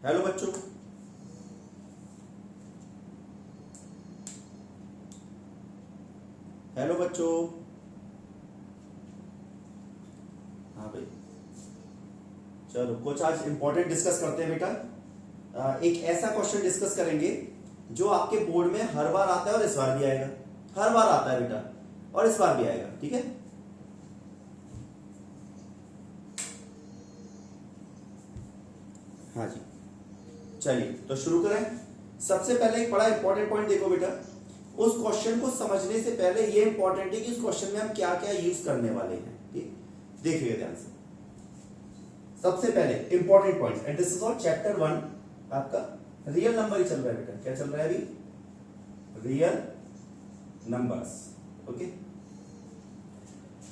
Hello बच्चों, hello बच्चों। हाँ भाई, चलो कुछ आज इंपॉर्टेंट डिस्कस करते हैं बेटा। एक ऐसा क्वेश्चन डिस्कस करेंगे जो आपके बोर्ड में हर बार आता है और इस बार भी आएगा। हर बार आता है बेटा और इस बार भी आएगा, ठीक है। हाँ जी, चलिए तो शुरू करें। सबसे पहले एक बड़ा इंपॉर्टेंट पॉइंट देखो बेटा, उस क्वेश्चन को समझने से पहले ये इंपॉर्टेंट है कि उस क्वेश्चन में हम क्या क्या यूज करने वाले हैं। ठीक, देखिएगा ध्यान से। सबसे पहले important point, and this is all chapter 1। आपका रियल नंबर ही चल रहा है बेटा। क्या चल रहा है अभी? Real numbers. ओके,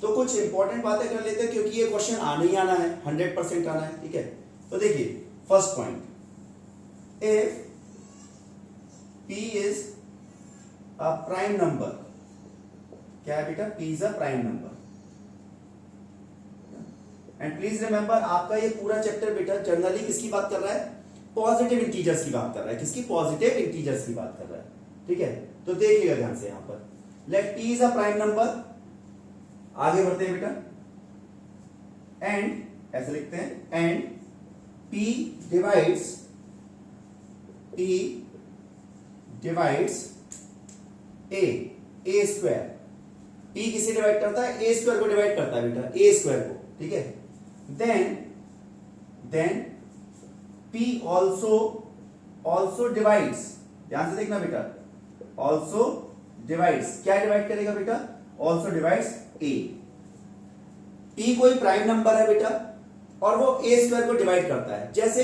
तो कुछ इंपॉर्टेंट बातें कर लेते हैं क्योंकि ये क्वेश्चन आना ही आना है, 100% आना है। ठीक है, तो देखिए first point, if p is a prime number, क्या है बेटा? p is a prime number, and please remember आपका ये पूरा चैप्टर बेटा जनरली किसकी बात कर रहा है? पॉजिटिव इंटीजर्स की बात कर रहा है। किसकी? पॉजिटिव इंटीजर्स की बात कर रहा है। ठीक है, तो देखिएगा ध्यान से। यहां पर late p is a prime number, आगे बढ़ते हैं बेटा, एंड ऐसे लिखते हैं, and p divides a square. p किसे डिवाइड करता है? a स्क्वायर को डिवाइड करता है बेटा, a स्क्वायर को। ठीक है, देन p also divides, ध्यान से देखना बेटा, also divides, क्या डिवाइड करेगा बेटा? also divides a। p कोई प्राइम नंबर है बेटा और वो a स्क्वायर को डिवाइड करता है। जैसे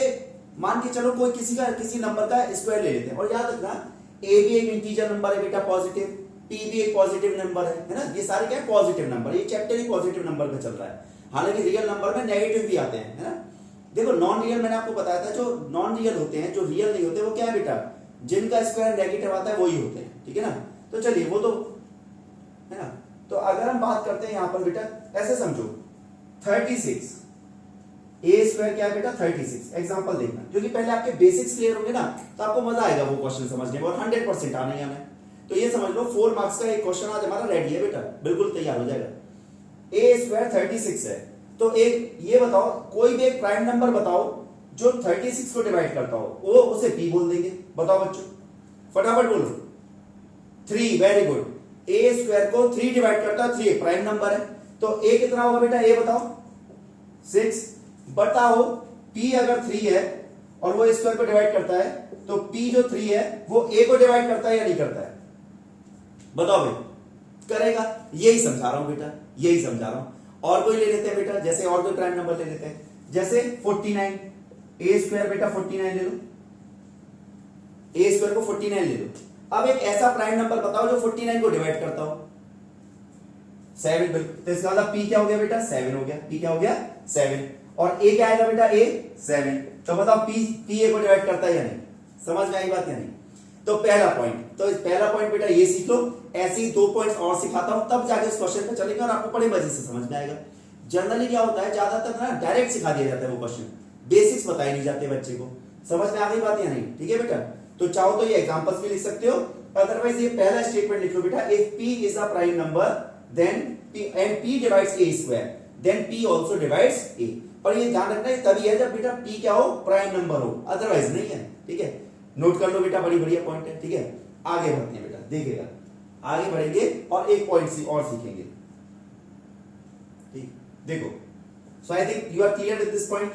मान के चलो कोई किसी नंबर का स्क्वायर ले लेते हैं, और याद रखना a भी एक इंटीजर नंबर है बेटा, पॉजिटिव, p भी एक पॉजिटिव नंबर है ना। ये सारे क्या है? Positive number. ये चैप्टर ही पॉजिटिव नंबर का चल रहा है, हालांकि रियल नंबर में नेगेटिव भी आते हैं, है ना। देखो नॉन रियल, मैंने आपको बताया था, जो नॉन रियल होते हैं, जो रियल नहीं होते, वो क्या है बेटा? जिनका स्क्वायर नेगेटिव आता है वही होते हैं। ठीक है ना, तो चलिए वो तो है ना। तो अगर हम बात करते हैं यहां पर बेटा, ऐसे समझो 36, ए स्क्वायर क्या है बेटा? 36। एग्जांपल देखना, क्योंकि पहले आपके बेसिक्स क्लियर होंगे ना, तो आपको मजा आएगा वो क्वेश्चन समझने में, और 100% आना ही आना है। तो ये समझ लो 4 मार्क्स का एक क्वेश्चन आज हमारा रेडी है बेटा, बिल्कुल तैयार हो जाएगा। ए स्क्वायर 36 है, तो एक ये बताओ, कोई भी एक प्राइम नंबर बताओ जो 36 को डिवाइड करता हो, वो उसे पी बोल देंगे। बताओ बच्चों, फटाफट बोलो। 3, वेरी गुड। ए स्क्वायर को 3 डिवाइड करता है, 3 प्राइम नंबर है, तो ए कितना होगा बेटा? ए बताओ। 6। बताओ p अगर 3 है और वो स्क्वायर को डिवाइड करता है, तो p जो 3 है वो a को डिवाइड करता है या नहीं करता है? बताओ भाई। करेगा, यही समझा रहा हूं बेटा, यही समझा रहा हूं। और कोई ले लेते हैं बेटा, जैसे और कोई प्राइम नंबर ले लेते हैं, जैसे 49। a स्क्वायर बेटा 49 ले लो, a स्क्वायर को 49 ले लो। अब एक ऐसा प्राइम नंबर बताओ जो 49 को डिवाइड करता हो। 7, तो इसका मतलब p क्या हो गया बेटा? 7 हो गया। p क्या हो गया? 7। और a क्या आएगा बेटा? a 7। तो बताओ p a को डिवाइड करता है या नहीं? समझ में आई बात या नहीं? तो पहला पॉइंट, तो पहला पॉइंट बेटा ये सीख लो। ऐसे ही 2 पॉइंट्स और सिखाता हूं, तब जाके इस क्वेश्चन पे चलेंगे और आपको बड़े मजे से समझ में आएगा। जनरली क्या होता है, ज्यादातर ना डायरेक्ट सिखा दिया जाता है वो क्वेश्चन, बेसिक्स बताए नहीं जाते बच्चे को। समझ में आ गई बात या नहीं? ठीक है बेटा, तो चाहो तो ये एग्जांपल्स भी लिख सकते हो, अदरवाइज ये पहला स्टेटमेंट लिख लो बेटा, if p is a prime number then p and p divides a square, then p also divides a। पर ये ध्यान रखना है तभी है जब बेटा p क्या हो? प्राइम नंबर हो, अदरवाइज नहीं है। ठीक है, नोट कर लो बेटा, बड़ी बढ़िया पॉइंट है। ठीक है, आगे बढ़ते हैं बेटा, देखिएगा आगे बढ़ेंगे और एक पॉइंट और सीखेंगे। ठीक, देखो, so I think you are clear with this point.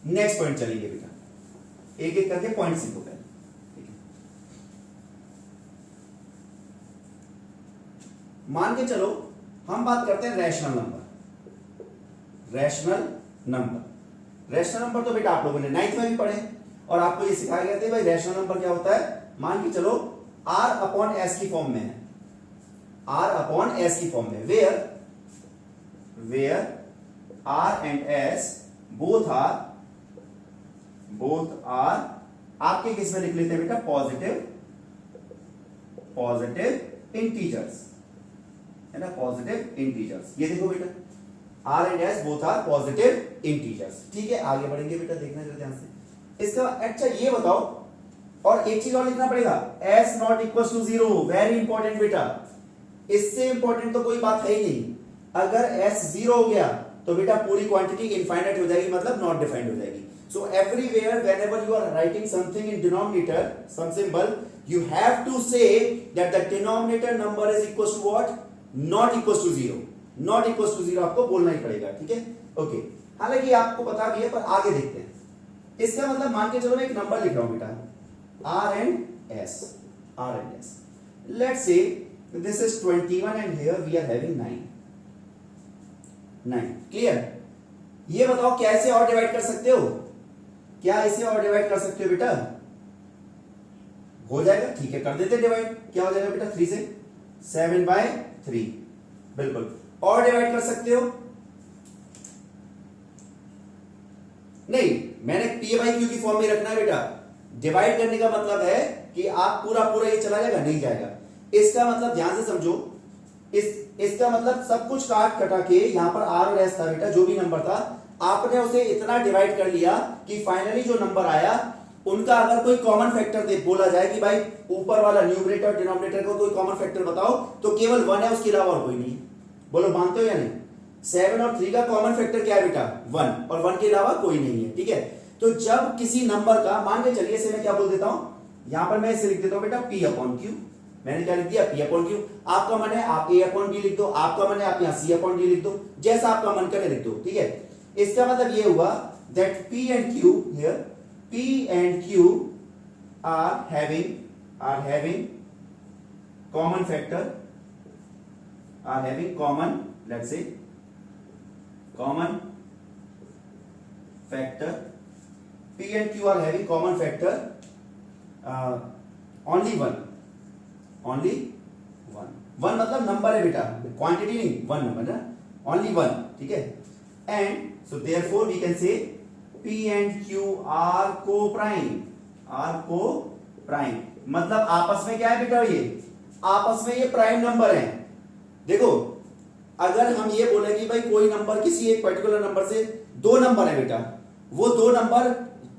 Next point चलेंगे बेटा, एक एक करके पॉइंट सीखो पहले। ठीक है, मान के चलो हम बात करते हैं रैशनल नंबर। रैशनल नंबर तो बेटा आप लोगों ने 9th में भी पढ़े, और आपको ये सिखाया गया था भाई रैशनल नंबर क्या होता है। मान के चलो r अपॉन s की फॉर्म में है, r अपॉन s की फॉर्म में, where r and s both are आपके किस में लिख लेते हैं बेटा? पॉजिटिव इंटीजर्स, है ना, पॉजिटिव इंटीजर्स। ये देखो बेटा, r and s both are positive integers. ठीक है, आगे बढ़ेंगे बेटा, देखना जरा ध्यान से। इसका अच्छा ये बताओ, और एक चीज और लिखना पड़ेगा, s not equal to 0, very important बेटा, इससे इंपॉर्टेंट तो कोई बात है ही नहीं। अगर s 0 हो गया तो बेटा पूरी क्वांटिटी इनफाइनाइट हो जाएगी, मतलब नॉट डिफाइंड हो जाएगी। So everywhere whenever you are writing something in denominator, some symbol, you have to say that the denominator number is equal to what? Not equal to 0, not equal to 0 आपको बोलना ही पड़ेगा, ठीक है, okay. हालांकि आपको पता भी है, पर आगे देखते हैं। इसका मतलब मान के चलो मैं एक नंबर लिख रहा हूं बेटा, r and s, let's say this is 21 and here we are having 9, clear? ये बताओ क्या इसे और डिवाइड कर सकते हो? क्या इसे और डिवाइड कर सकते हो बेटा? हो जाएगा, ठीक है, कर देते डिवाइड। क्या हो जाएगा बेटा? 3 से 7/3, बिल्कुल। और डिवाइड कर सकते हो? नहीं, मैंने p/q की फॉर्म में रखना है बेटा। डिवाइड करने का मतलब है कि आप पूरा पूरा ये चला जाएगा, नहीं जाएगा। इसका मतलब ध्यान से समझो, इसका मतलब सब कुछ काट कटा के यहां पर r और s था बेटा, जो भी नंबर था आपने उसे इतना डिवाइड कर लिया कि फाइनली जो नंबर आया उनका अगर कोई कॉमन फैक्टर दे बोला जाए कि भाई ऊपर वाला न्यूमरेटर और डिनोमिनेटर को कोई कॉमन फैक्टर बताओ, तो केवल 1 है, उसके अलावा और कोई नहीं। बोलो मानते हो या नहीं? 7 और 3 का कॉमन फैक्टर क्या है बेटा? 1, और 1 के अलावा कोई नहीं है, ठीक है। तो जब किसी नंबर का, मान के चलिए इसे मैं क्या बोल देता हूं, यहां पर मैं इसे लिख देता हूं बेटा p/q। मैंने क्या लिख दिया? p/q। आपका मन है आप a/b लिख दो, आपका मन है आप यहां c/d लिख दो, जैसा आपका मन करे लिख दो, ठीक है। इसका मतलब ये हुआ that p and q here, P and Q are having common factor, are having common, let's say common factor, P and Q are having common factor only one मतलब नंबर है बेटा, क्वांटिटी नहीं, 1 नंबर ना, only 1, ठीक है। And so therefore we can say P and Q are co-prime, मतलब आपस में क्या है बेटा? ये आपस में ये प्राइम नंबर है। देखो, अगर हम ये बोले कि भाई कोई नंबर, किसी एक पर्टिकुलर नंबर से 2 नंबर है बेटा, वो 2 नंबर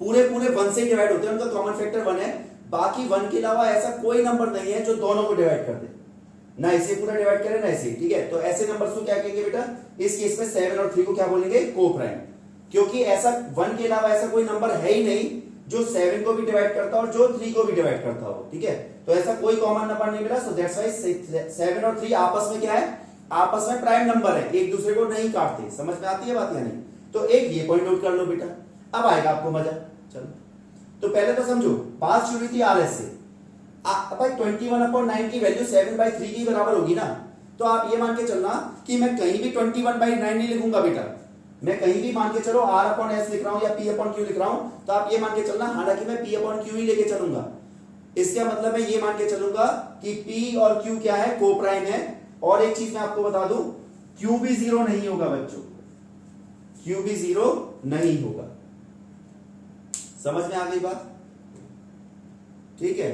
पूरे 1 से डिवाइड होते हैं, उनका कॉमन फैक्टर 1 है, बाकी 1 के अलावा ऐसा कोई नंबर नहीं है जो दोनों को डिवाइड कर दे, ना इसे पूरा डिवाइड करे ना इसे, ठीक है। तो ऐसे नंबर को क्या कहेंगे बेटा? इस केस में 7 और 3 को क्या बोलेंगे? को-प्राइम, क्योंकि ऐसा 1 के अलावा ऐसा कोई नंबर है ही नहीं जो 7 को भी डिवाइड करता हो और जो 3 को भी डिवाइड करता हो, ठीक है। तो ऐसा कोई कॉमन नंबर नहीं मिला, सो दैट्स व्हाई 7 और 3 आपस में क्या है? आपस में प्राइम नंबर है, एक दूसरे को नहीं काटते। समझ में आती है बात या नहीं? तो एक ये पॉइंट नोट कर लो बेटा, अब आएगा आपको मजा। चलो, तो पहले तो समझो, बात शुरू थी आर एस से। भाई 21/9 की वैल्यू 7/3 की बराबर होगी ना, तो आप ये मान के चलना कि मैं कहीं भी 21/9 नहीं लिखूंगा बेटा, मैं कहीं भी मान के चलो r/s लिख रहा हूं या p/q लिख रहा हूं, तो आप ये मान के चलना हालांकि मैं p/q ही लेके चलूंगा। इसका मतलब मैं ये मान के चलूंगा कि p और q क्या है? को-प्राइम है। और एक चीज मैं आपको बता दूं, q भी 0 नहीं होगा बच्चों, q भी 0 नहीं होगा। समझ में आ गई बात? ठीक है,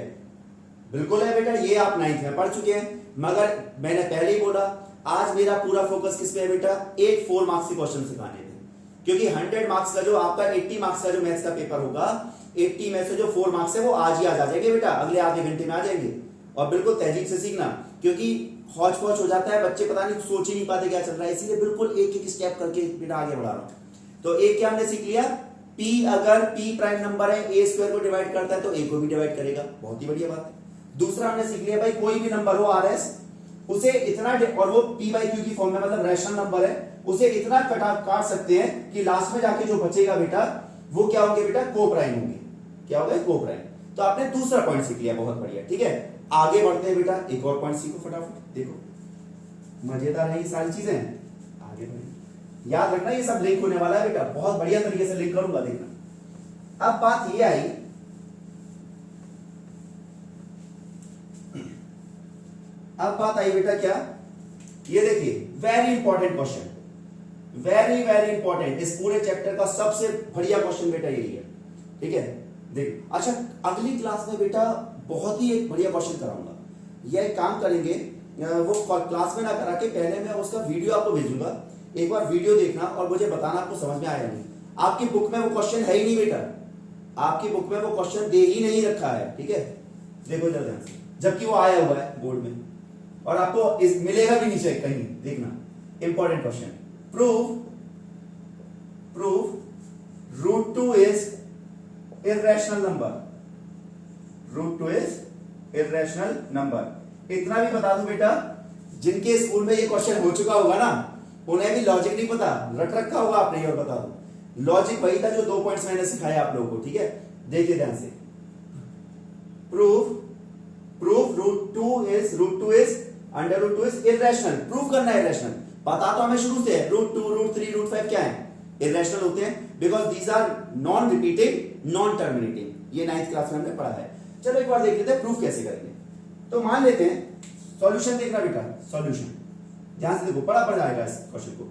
बिल्कुल है बेटा, ये आप 9th में पढ़ चुके हैं। मगर मैंने पहले ही बोला, आज मेरा पूरा फोकस किस पे है बेटा? 4 मार्क्स के क्वेश्चन सिखाने में, क्योंकि 100 मार्क्स का जो आपका 80 मार्क्स का जो मैथ्स का पेपर होगा, 80 में से जो 4 मार्क्स है वो आज ही आ जाएंगे बेटा, अगले आधे घंटे में आ जाएंगे। और बिल्कुल तहजीब से सीखना, क्योंकि हौच पौच हो जाता है, बच्चे पता नहीं सोच ही नहीं पाते क्या चल रहा है, इसीलिए बिल्कुल एक एक स्टेप करके बेटा आगे बढ़ा रहा हूं। तो एक क्या हमने सीख लिया, p अगर p प्राइम नंबर है, a स्क्वायर को डिवाइड करता है तो a को भी डिवाइड करेगा, बहुत ही बढ़िया बात है। दूसरा हमने सीख लिया भाई कोई भी नंबर हो आर एस, उसे इतना, और वो p/q की फॉर्म में, मतलब रैशनल नंबर है, उसे इतना काट सकते हैं कि लास्ट में जाके जो बचेगा बेटा वो क्या होंगे बेटा? को-प्राइम होंगे। क्या होगा? को-प्राइम। तो आपने दूसरा पॉइंट सीख लिया, बहुत बढ़िया, ठीक है। आगे बढ़ते हैं बेटा, एक और पॉइंट सीखो फटाफट। देखो मजेदार है ये सारी चीजें, आगे बढ़े। याद रखना ये सब लिंक होने वाला है बेटा, बहुत बढ़िया तरीके से लिंक करूंगा, देखना। अब बात ये आई, अब बात आई बेटा क्या, ये देखिए very important question, very very important, इस पूरे चैप्टर का सबसे बढ़िया क्वेश्चन बेटा यही है, ठीक है। देख, अच्छा अगली क्लास में बेटा बहुत ही एक बढ़िया क्वेश्चन कराऊंगा। यह एक काम करेंगे, वो क्लास में ना करा के पहले मैं उसका वीडियो आपको भेजूंगा, एक बार वीडियो देखना और मुझे बताना आपको समझ में आया नहीं। आपकी बुक में वो क्वेश्चन है ही नहीं बेटा, आपकी बुक में वो क्वेश्चन दे ही नहीं रखा है, ठीक है, देखो जरा ध्यान से, जबकि वो आया हुआ है बोर्ड में और आपको मिलेगा भी नीचे कहीं, देखना important question. Prove root 2 is irrational number, root 2 is irrational number. इतना भी बता दूं बेटा, जिनके स्कूल में ये क्वेश्चन हो चुका होगा ना, उन्हें भी लॉजिक नहीं पता, रट रखा होगा आपने। और बता दो लॉजिक वही था जो 2 पॉइंट्स मैंने सिखाया आप लोगों को, ठीक है, देखिए ध्यान से। Proof root two is under root 2 is irrational. Proof करना है इर्रेशनल, पता तो हमें शुरू से है, रूट 2 रूट 3 रूट 5 क्या है, इर्रेशनल होते हैं, because these are non repeating non terminating. ये 9th क्लास में हमने पढ़ा है। चलो एक बार देख लेते हैं प्रूफ कैसे करेंगे। तो मान लेते हैं, सॉल्यूशन देखना बेटा, सॉल्यूशन ध्यान से देखो, पढ़ा पड़ जाएगा इस क्वेश्चन को।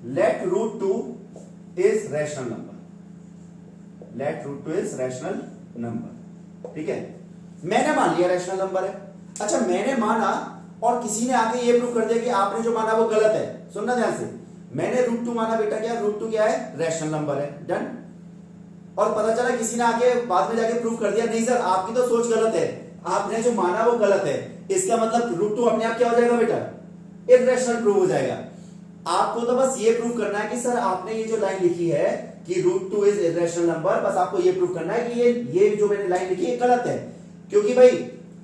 Let root 2 is rational number, let root 2 is rational number, ठीक है, मैंने मान लिया रैशनल नंबर है। अच्छा मैंने माना और किसी ने आके ये प्रूफ कर दिया कि आपने जो माना वो गलत है। सुनना ध्यान से, मैंने रूट 2 माना बेटा, क्या रूट 2 क्या है, रैशनल नंबर है, डन। और पता चला किसी ने आके बाद में जाके प्रूफ कर दिया नहीं सर आपकी तो सोच गलत है, आपने जो माना वो गलत है। इसका मतलब रूट 2 अपने आप क्या हो जाएगा बेटा, इर्रेशनल प्रूव हो जाएगा। आपको तो बस ये प्रूव करना है कि सर आपने ये जो लाइन लिखी है कि रूट 2 इज इर्रेशनल नंबर, बस आपको ये प्रूव करना है कि ये जो मैंने लाइन लिखी है गलत है। क्योंकि भाई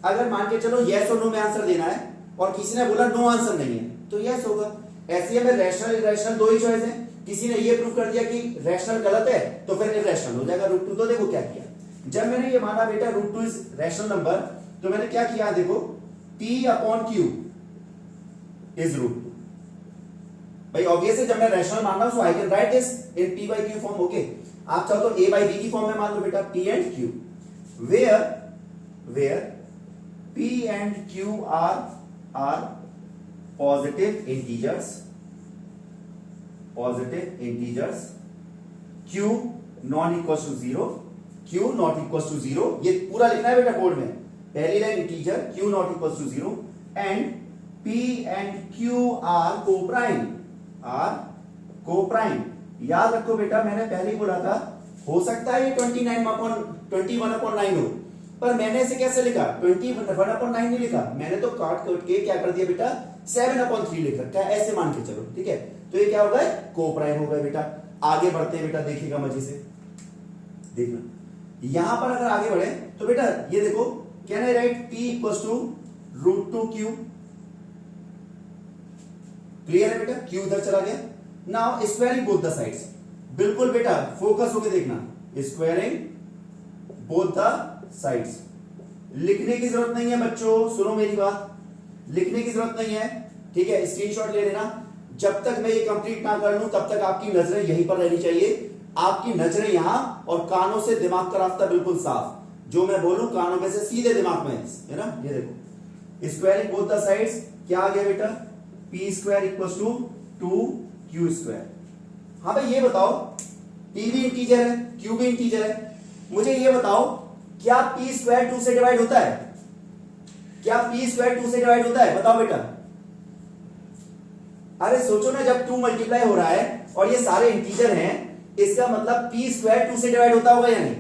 अगर मान के चलो यस और नो में आंसर देना है और किसी ने बोला नो आंसर नहीं है तो यस होगा। ऐसे में रैशनल इर्रेशनल दो ही चॉइस है, किसी ने ये प्रूव कर दिया कि रैशनल गलत है तो फिर इर्रेशनल हो जाएगा रूट 2। तो देखो क्या किया, जब मैंने ये माना बेटा रूट 2 इज रैशनल नंबर, तो मैंने क्या किया देखो, P upon Q is root 2। भाई ऑब्वियसली जब मैं रैशनल मान रहा हूं so I can write this in P by Q form. Okay, आप चाहो तो A by B की फॉर्म में मान लो बेटा, P and Q, where P and Q are positive integers, Q non equals to 0, Q not equals to 0, ये पूरा लिखना है बेटा बोर्ड में, पहली line integer Q not equals to 0 and P and Q are co-prime। याद रखो बेटा मैंने पहले ही बोला था हो सकता है ये 21/9 हो, पर मैंने इसे कैसे लिखा, 21/9 नहीं लिखा, मैंने तो काट के क्या कर दिया बेटा 7/3 लिख रखा है, ऐसे मान के चलो, ठीक है। तो ये क्या होगा, को-प्राइम होगा बेटा। आगे बढ़ते हैं बेटा, देखिएगा मजे से, देखना यहां पर अगर आगे बढ़े तो बेटा ये देखो, can I write P equals to root 2Q, clear है बेटा, Q उधर चला गया। Now squaring both the sides, बिल्कुल बेटा फोकस होके देखना, स्क्वायरिंग बोथ द साइड्स। लिखने की जरूरत नहीं है बच्चों, सुनो मेरी बात, लिखने की जरूरत नहीं है, ठीक है, स्क्रीनशॉट ले लेना। जब तक मैं ये कंप्लीट ना कर लूं तब तक आपकी नजरें यहीं पर रहनी चाहिए, आपकी नजरें यहां और कानों से दिमाग का रास्ता बिल्कुल साफ, जो मैं बोलूं कानों में से सीधे दिमाग में है ना। ये देखो स्क्वायरिंग बोथ द साइड्स, क्या आ गया बेटा, P square equals to 2Q square. हाँ भाई ये बताओ, P भी इंटीजर है Q भी इंटीजर है, मुझे ये बताओ क्या P स्क्वायर 2 से डिवाइड होता है, क्या P स्क्वायर 2 से डिवाइड होता है, बताओ बेटा। अरे सोचो ना, जब 2 मल्टीप्लाई हो रहा है और ये सारे इंटीजर हैं, इसका मतलब P स्क्वायर 2 से डिवाइड होता होगा या नहीं,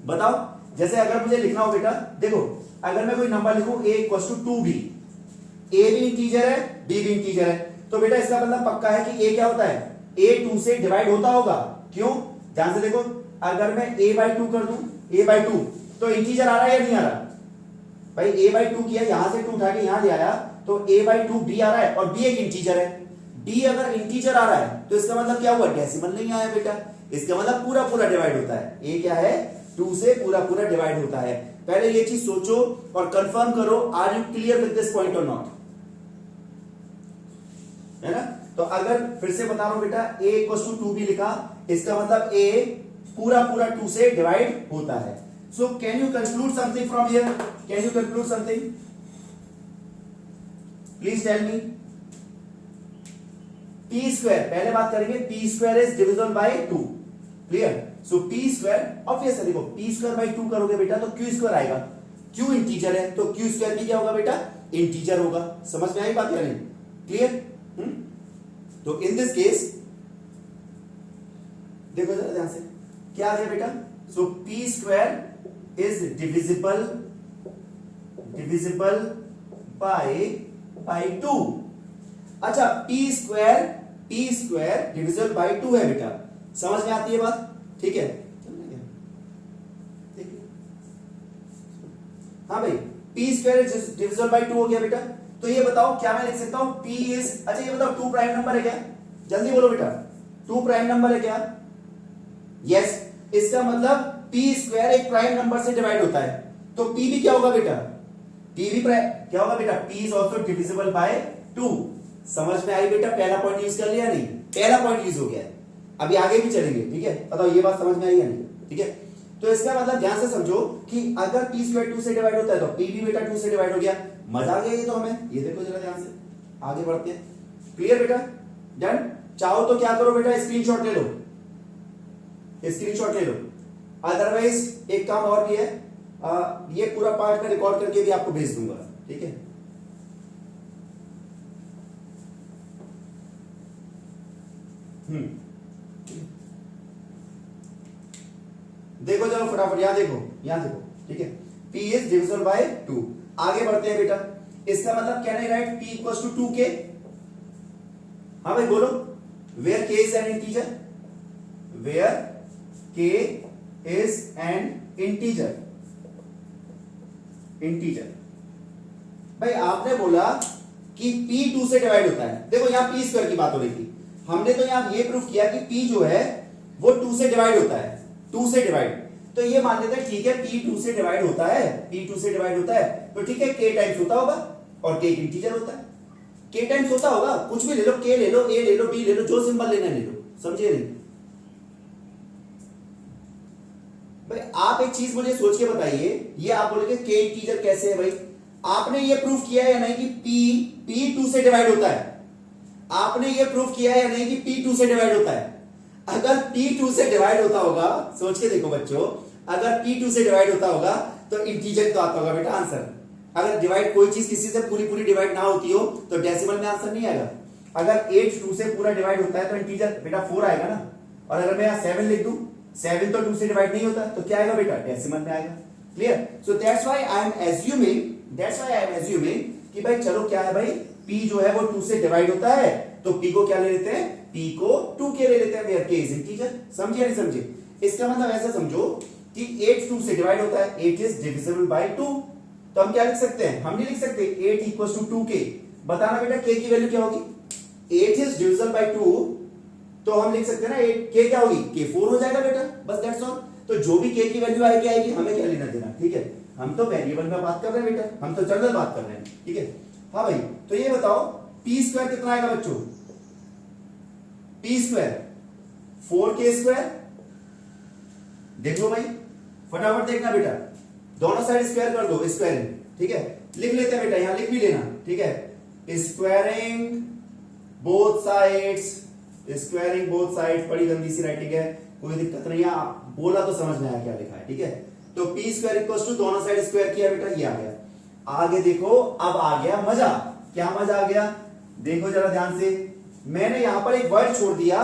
बताओ। जैसे अगर मुझे लिखना हो बेटा, देखो अगर मैं कोई नंबर लिखूं A equals to 2B, A भी इंटीजर है B भी इंटीजर है, तो बेटा इसका मतलब पक्का है कि A क्या होता है, A 2 से डिवाइड होता होगा। क्यों, ध्यान से देखो, अगर मैं A by 2 कर दूं, A by 2 तो इंटीजर आ रहा है या नहीं आ रहा, भाई A by 2 किया, यहां से 2 उठा के यहां ले आया तो A by 2 B आ रहा है और B एक इंटीजर है। D अगर इंटीजर आ रहा है तो इसका मतलब क्या हुआ, डेसिमल नहीं आया बेटा, इसका मतलब पूरा पूरा डिवाइड होता है। A क्या है, 2 से पूरा पूरा डिवाइड होता है। पहले ये चीज सोचो और कंफर्म करो, are you clear with this point और नॉट, है ना। तो अगर फिर से बता रहा हूं बेटा, A इक्वल्स टू 2B लिखा, इसका मतलब A पूरा पूरा 2 से डिवाइड होता है। So can you conclude something from here, can you conclude something, please tell me. P square, पहले बात करेंगे, P square is divisible by 2, clear. So P square obvious है, देखो P स्क्वायर बाय 2 करोगे बेटा तो Q स्क्वायर आएगा, Q integer है तो Q स्क्वायर भी क्या होगा बेटा, इंटीजर होगा। समझ में आई बात या नहीं, क्लियर। तो इन दिस केस देखो जरा ध्यान से, क्या आ गया बेटा? So P square is divisible by 2। अच्छा, पी स्क्वायर डिविजिबल बाय 2 है बेटा, समझ में आती है बात? ठीक है, हाँ भाई, पी स्क्वायर डिविजिबल बाय 2 हो गया बेटा। तो ये बताओ क्या मैं लिख सकता हूं पी इज, अच्छा ये बताओ 2 प्राइम नंबर है क्या? जल्दी बोलो बेटा, 2 प्राइम नंबर है क्या? यस, इसका मतलब पी स्क्वायर एक प्राइम नंबर से डिवाइड होता है, तो पी भी क्या होगा बेटा? पी भी क्या होगा बेटा? P is also divisible by 2। समझ में आई बेटा? पहला पॉइंट यूज कर लिया नहीं? पहला पॉइंट यूज हो गया है, अभी आगे भी चलेंगे। ठीक है, बताओ ये बात समझ में आई या नहीं? ठीक है, तो इसका मतलब ध्यान से समझो कि अगर पी स्क्वायर 2 से डिवाइड होता है तो पी भी बेटा 2 से डिवाइड हो गया। मजा आ गया ये तो हमें। ये देखो जरा ध्यान से, आगे बढ़ते हैं। क्लियर बेटा? डन? चाहो तो क्या करो बेटा, स्क्रीनशॉट ले लो, स्क्रीनशॉट ले लो। अदरवाइज एक काम और भी है, ये पूरा पार्ट में रिकॉर्ड करके भी आपको भेज दूंगा। ठीक है, देखो चलो फटाफट, यहां देखो, यहां देखो। ठीक है, P इज डिविजिबल बाय 2। आगे बढ़ते हैं बेटा। इसका मतलब can I write P equals to 2K? हाँ भाई बोलो, where K is an integer, where K is an integer. भाई आपने बोला कि P 2 से डिवाइड होता है। देखो यहां P स्क्वायर की बात हो रही थी, हमने तो यहां ये प्रूफ किया कि P जो है वो 2 से डिवाइड होता है, 2 से डिवाइड। तो ये मान लेते हैं ठीक है, P 2 से डिवाइड होता है, P 2 से डिवाइड होता है, तो ठीक है K टाइम्स होता होगा, और K एक इंटीजर होता है, K टाइम्स होता होगा। कुछ भी ले लो, K ले लो, A ले लो, B ले लो, जो सिंबल लेना ले लो। समझे नहीं? भाई आप एक चीज मुझे सोच के बताइए, ये आप बोलोगे K इंटीजर कैसे है? भाई आपने ये प्रूफ किया है या नहीं कि P 2 से डिवाइड होता है? आपने ये प्रूफ किया है या नहीं कि P 2 से डिवाइड होता है? अगर P 2 से डिवाइड होता होगा, सोच के देखो बच्चों, अगर P 2 से डिवाइड होता होगा तो इंटीजर तो आता होगा बेटा आंसर। अगर डिवाइड कोई चीज किसी से पूरी डिवाइड ना होती हो तो डेसिमल में आंसर नहीं आएगा। अगर 8 2 से पूरा डिवाइड होता है तो इंटीजर बेटा 4 आएगा ना। और अगर मैं यहां 7 लिख दूं, 7 तो 2 से डिवाइड नहीं होता, तो क्या आएगा बेटा? डेसिमल में आएगा। Clear? So that's why I am assuming कि भाई चलो क्या है भाई, P जो है वो 2 से डिवाइड होता है, तो P को क्या ले लेते हैं? P को 2K ले लेते हैं, वेयर K इज इंटीजर। समझे नहीं समझे? इसका मतलब ऐसा समझो कि 8 2 से डिवाइड होता है, 8 इज डिविजिबल बाय 2। तो हम क्या लिख सकते हैं? हम नहीं लिख सकते 8 इक्वल्स टू 2K। बताना बेटा K की वैल्यू क्या होगी? 8 इज डिविजिबल बाय 2, तो हम लिख सकते हैं ना 8, K क्या होगी? K 4 हो जाएगा बेटा, बस दैट्स ऑल। तो जो भी K की वैल्यू आएगी, हमें क्या लेना देना? ठीक है, हम तो वेरिएबल में बात कर रहे हैं बेटा, हम तो जनरल बात कर रहे हैं। ठीक है, हाँ भाई, तो ये बताओ P स्क्वायर कितना आएगा बच्चों? P square 4K square. देख लो भाई, फटाफट देखना बेटा, दोनों साइड स्क्वायर कर दो, स्क्वायरिंग। ठीक है, लिख लेते हैं बेटा, यहां लिख भी लेना। ठीक है, स्क्वायरिंग बोथ साइड्स, बड़ी गंदी सी राइटिंग है, कोई दिक्कत नहीं है, आप बोला तो समझ में आया क्या लिखा है। ठीक है, तो P स्क्वायर इक्वल्स टू दोनों साइड स्क्वायर किया बेटा, ये आ गया। आगे देखो, अब आ गया मजा। क्या मजा आ गया? देखो जरा ध्यान से, मैंने यहां पर एक वर्ड छोड़ दिया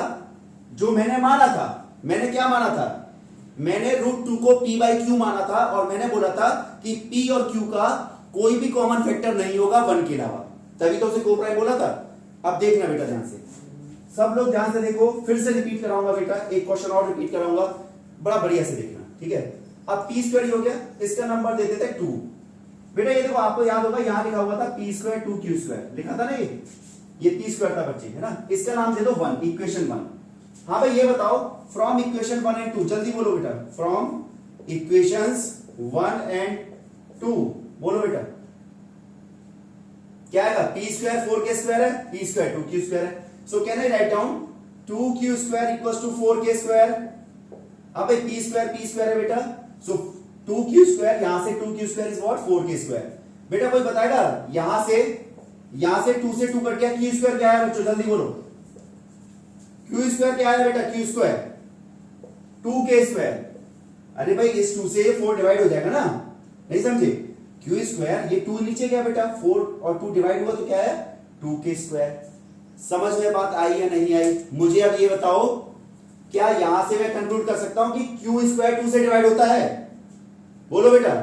जो मैंने माना था। मैंने क्या माना था? मैंने √2 को P बाई Q माना था, और मैंने बोला था कि P और Q का कोई भी कॉमन फैक्टर नहीं होगा 1 के अलावा, तभी तो उसे को प्राइम बोला था। अब देखना बेटा ध्यान से, सब लोग ध्यान से देखो, फिर से रिपीट कराऊंगा बेटा, एक क्वेश्चन और रिपीट कराऊंगा, बड़ा बढ़िया से देखना। ठीक है, अब P स्क्वायर हो गया, इसका नंबर दे देते 2। बेटा ये देखो, आपको याद होगा यहां लिखा हुआ था P स्क्वायर 2Q स्क्वायर, लिखा था ना, ये P स्क्वायर था बच्चे, है ना। इसका नाम दे दो 1, इक्वेशन 1। हाँ भाई ये बताओ, फ्रॉम इक्वेशन 1 एंड 2, जल्दी बोलो बेटा, फ्रॉम इक्वेशंस 1 एंड 2 बोलो बेटा, क्या आएगा? P स्क्वायर 4K स्क्वायर है, P स्क्वायर 2Q स्क्वायर है, so can I write down 2Q square equals to 4K square. हाँ भाई P स्क्वायर है बेटा, सो 2Q स्क्वायर, यहां से 2Q square is what? 4K square. बेटा कोई बताएगा यहां से 2 से 2 कट गया, Q स्क्वायर क्या है बच्चों? जल्दी बोलो, Q स्क्वायर क्या है बेटा? Q square 2K square. अरे भाई इस 2 से 4 डिवाइड हो जाएगा ना, नहीं समझे? Q स्क्वायर, ये 2 नीचे गया बेटा, 4 और 2 डिवाइड हुआ तो क्या है? 2K square. समझ में बात आई या नहीं आई? मुझे अब ये बताओ क्या यहां से मैं कंक्लूड कर सकता हूं कि क्यू स्क्वायर 2 से डिवाइड होता है? बोलो बेटा,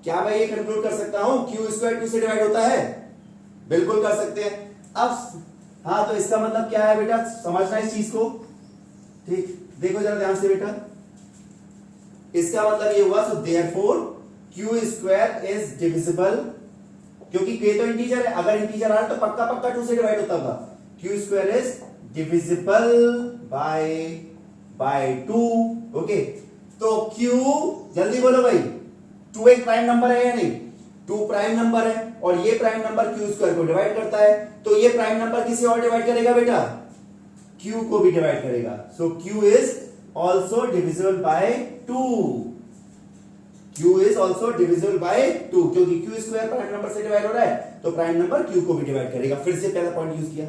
क्या मैं ये कंक्लूड कर सकता हूं क्यू स्क्वायर 2 से डिवाइड होता है? बिल्कुल कर सकते हैं। अब हाँ, तो इसका मतलब क्या है बेटा, समझना इस चीज को। ठीक, देखो जरा ध्यान से बेटा, इसका मतलब ये हुआ, so therefore Q square is divisible, क्योंकि k तो इंटीजर है, अगर इंटीजर आ रहा तो पक्का पक्का 2 से डिवाइड होता होगा। Q square is divisible by 2। Okay, तो q, जल्दी बोलो भाई, 2 एक प्राइम नंबर है या नहीं? 2 प्राइम नंबर है, और ये प्राइम नंबर क्यू स्क्वायर को डिवाइड करता है, तो ये प्राइम नंबर किसी और डिवाइड करेगा बेटा? q को भी डिवाइड करेगा। सो q is also divisible by 2। q is also divisible by 2, क्योंकि q स्क्वायर प्राइम नंबर से डिवाइड हो रहा है, तो प्राइम नंबर q को भी डिवाइड करेगा। फिर से पहला पॉइंट यूज किया।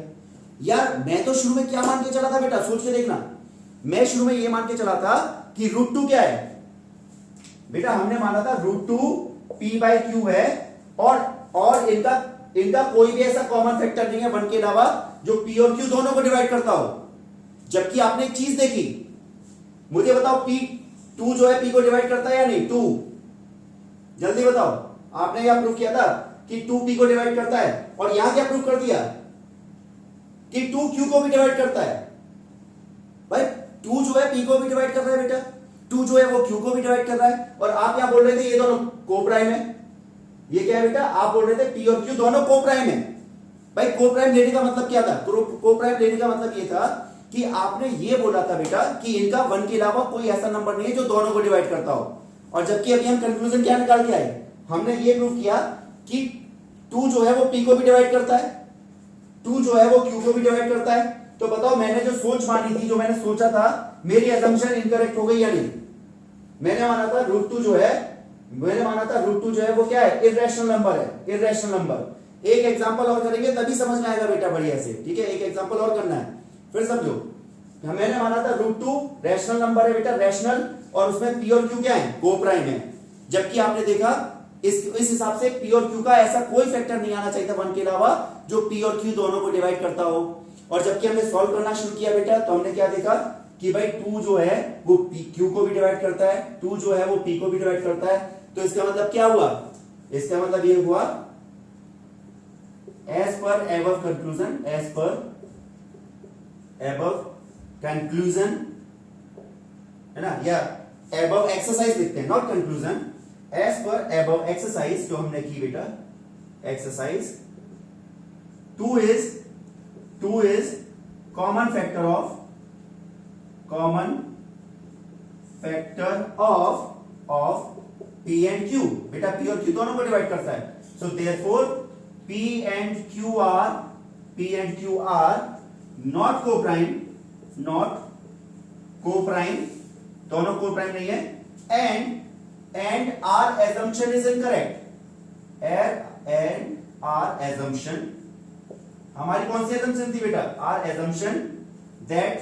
यार मैं तो शुरू में क्या मान के चला था बेटा, सोच के देखना। मैं शुरू में ये मान के चला था कि √2 क्या है बेटा? हमने माना था √2 p/q है, और इनका कोई भी ऐसा कॉमन फैक्टर नहीं है 1 के अलावा जो p और q दोनों को डिवाइड करता हो। जबकि आपने एक चीज देखी, मुझे बताओ p2 जो है p को डिवाइड करता है या नहीं? 2, जल्दी बताओ। आपने यह प्रूफ किया था कि 2 p को डिवाइड करता है, और यहां क्या प्रूफ कर दिया कि 2 q को भी डिवाइड करता है। भाई 2 जो है p को भी डिवाइड कर रहा है बेटा, 2 जो है वो q को भी डिवाइड कर रहा है, और आप यहां बोल रहे थे ये दोनों को प्राइम है। ये क्या है बेटा? आप बोल रहे थे p और q दोनों को प्राइम है। भाई को प्राइम लेने का मतलब क्या था? को प्राइम लेने का मतलब ये था कि आपने ये बोला था बेटा कि इनका 1 के अलावा कोई ऐसा नंबर नहीं है जो दोनों को डिवाइड करता हो। और जबकि अभी हम कंक्लूजन क्या निकाल के आए, हमने ये प्रूफ किया कि 2 जो है वो p को भी डिवाइड करता है, 2 जो है वो q को भी डिवाइड करता है। तो बताओ, मैंने जो सोच मानी थी, जो मैंने सोचा था, मेरी असम्पशन इनकरेक्ट हो गई या नहीं? मैंने माना था √2 जो है वो क्या है? इर्रेशनल नंबर है, इर्रेशनल नंबर। एक एग्जांपल और करेंगे तभी समझ में आएगा बेटा बढ़िया से। ठीक है, एक एग्जांपल और करना है, फिर समझो। मैंने माना था √2 रैशनल नंबर है बेटा, रैशनल, और उसमें p और q क्या है? को प्राइम है। जबकि आपने देखा इस हिसाब से p और q का ऐसा कोई फैक्टर नहीं आना चाहिए था 1 के अलावा जो p और q दोनों को डिवाइड करता हो। और जबकि हमने सॉल्व करना शुरू किया बेटा, तो हमने क्या देखा कि भाई 2 जो है वो q को भी डिवाइड करता है, 2 जो है वो p को भी डिवाइड करता है। तो इसका मतलब क्या हुआ? इसका मतलब ये हुआ, एज पर एबव कंक्लूजन, है ना, या एबव एक्सरसाइज लिखते हैं, not conclusion. As per above exercise जो हमने की बेटा, exercise 2 is common factor of p and q। बेटा p और q दोनों को डिवाइड करता है। So therefore p and q are not coprime, दोनों को प्राइम नहीं है, and our assumption is incorrect. And our assumption, हमारी कौन सी एजम्पशन थी बेटा? Our assumption that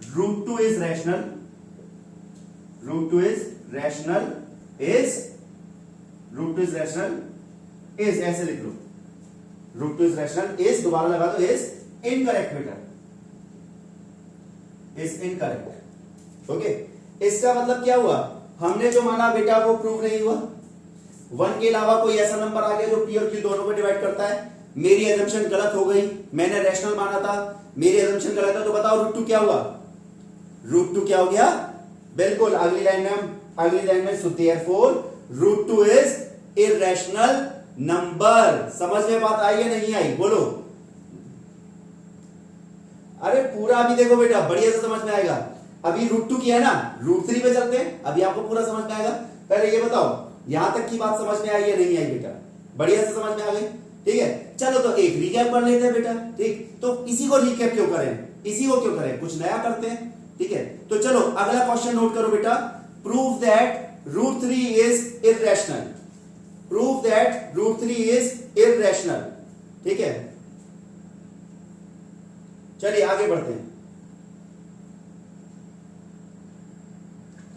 √2 is rational, √2 is rational is, ऐसे लिख लो, √2 इज रैशनल इज, दोबारा लगा दो, इज इनकरेक्ट बेटा, इज इनकरेक्ट। ओके, इसका मतलब क्या हुआ? हमने जो माना बेटा वो प्रूव नहीं हुआ। 1 के अलावा कोई ऐसा नंबर आ गया जो p और q दोनों को डिवाइड करता है। मेरी एजम्पशन गलत हो गई, मैंने रैशनल माना था, मेरी एजम्पशन गलत है। तो बताओ √2 क्या हुआ? √2 क्या हो गया? बिल्कुल अगली लाइन में so therefore √2 is irrational number. समझ में बात आई या नहीं आई? बोलो। अरे पूरा अभी देखो बेटा, बढ़िया से समझ में आएगा। अभी √2 किया है ना, √3 पे चलते हैं, अभी आपको पूरा समझ में आएगा। पहले ये बताओ, यहां तक की बात समझ में आई या नहीं आई बेटा? बढ़िया से समझ में आ गई। ठीक है, चलो तो एक रिकैप कर लेते हैं बेटा। ठीक, तो इसी को रिकैप क्यों करें, कुछ नया करते हैं। ठीक है, तो चलो अगला क्वेश्चन नोट करो बेटा। Prove that √3 is irrational. ठीक है, चलिए आगे बढ़ते हैं।